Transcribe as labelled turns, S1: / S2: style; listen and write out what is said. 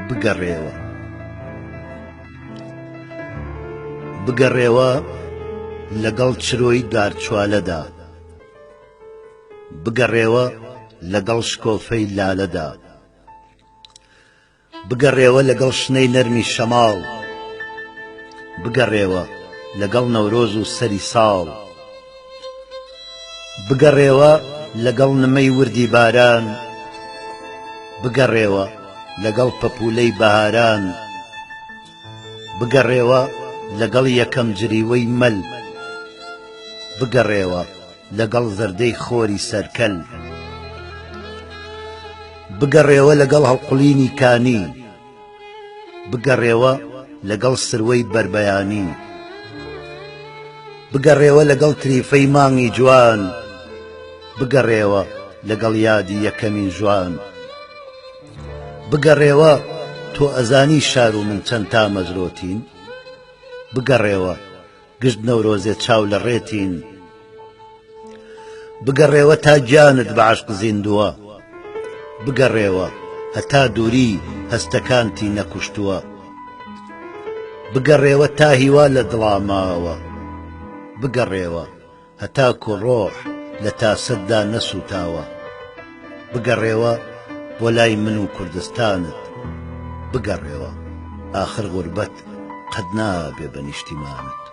S1: بگەڕێوە بگەڕێوە لەگەڵ چرۆی دارچوالەدا بگەڕێوە لەگەڵ شکۆفەی لالەدا بگەڕێوە لەگەڵ شنەی نەرمی شەماڵ بگەڕێوە لەگەڵ نەورۆز و سەری ساڵ بگەڕێوە لەگەڵ نمەی وردی باران بگەڕێوە لەگەڵ پەپولەی بەهاران بگەڕێوە لەگەڵ یەکەم جریوەی مەل بگەڕێوە لەگەڵ زەردەی خۆری سەرکەل بگەڕێوە لەگەڵ هەڵقوڵینی کانی بگەڕێوە لەگەڵ سروەی بربەیانی بگەڕێوە لەگەڵ تریفەی مانگی جوان بگەڕێوە لەگەڵ یادی یەکەمین ژوان بگەڕێوە تۆ ئەزانی شار و من چەند تا مەزرۆتین بگەڕێوە گشت نەورۆزێ چاو لە ڕێتین بگەڕێوە تا گیانت بە عەشق زیندووە بگەڕێوە هەتا دووری هەستەکانتی نەکوشتووە بگەڕێوە تا هیوا لە دڵا ماوە بگەڕێوە هەتاکو ڕۆح لە تاسەتدا نەسووتاوە بگەڕێوە بۆ لای من و کوردستانت بگەڕێوە ئاخر غوربەت قەت نابێ بە نیشتیمانت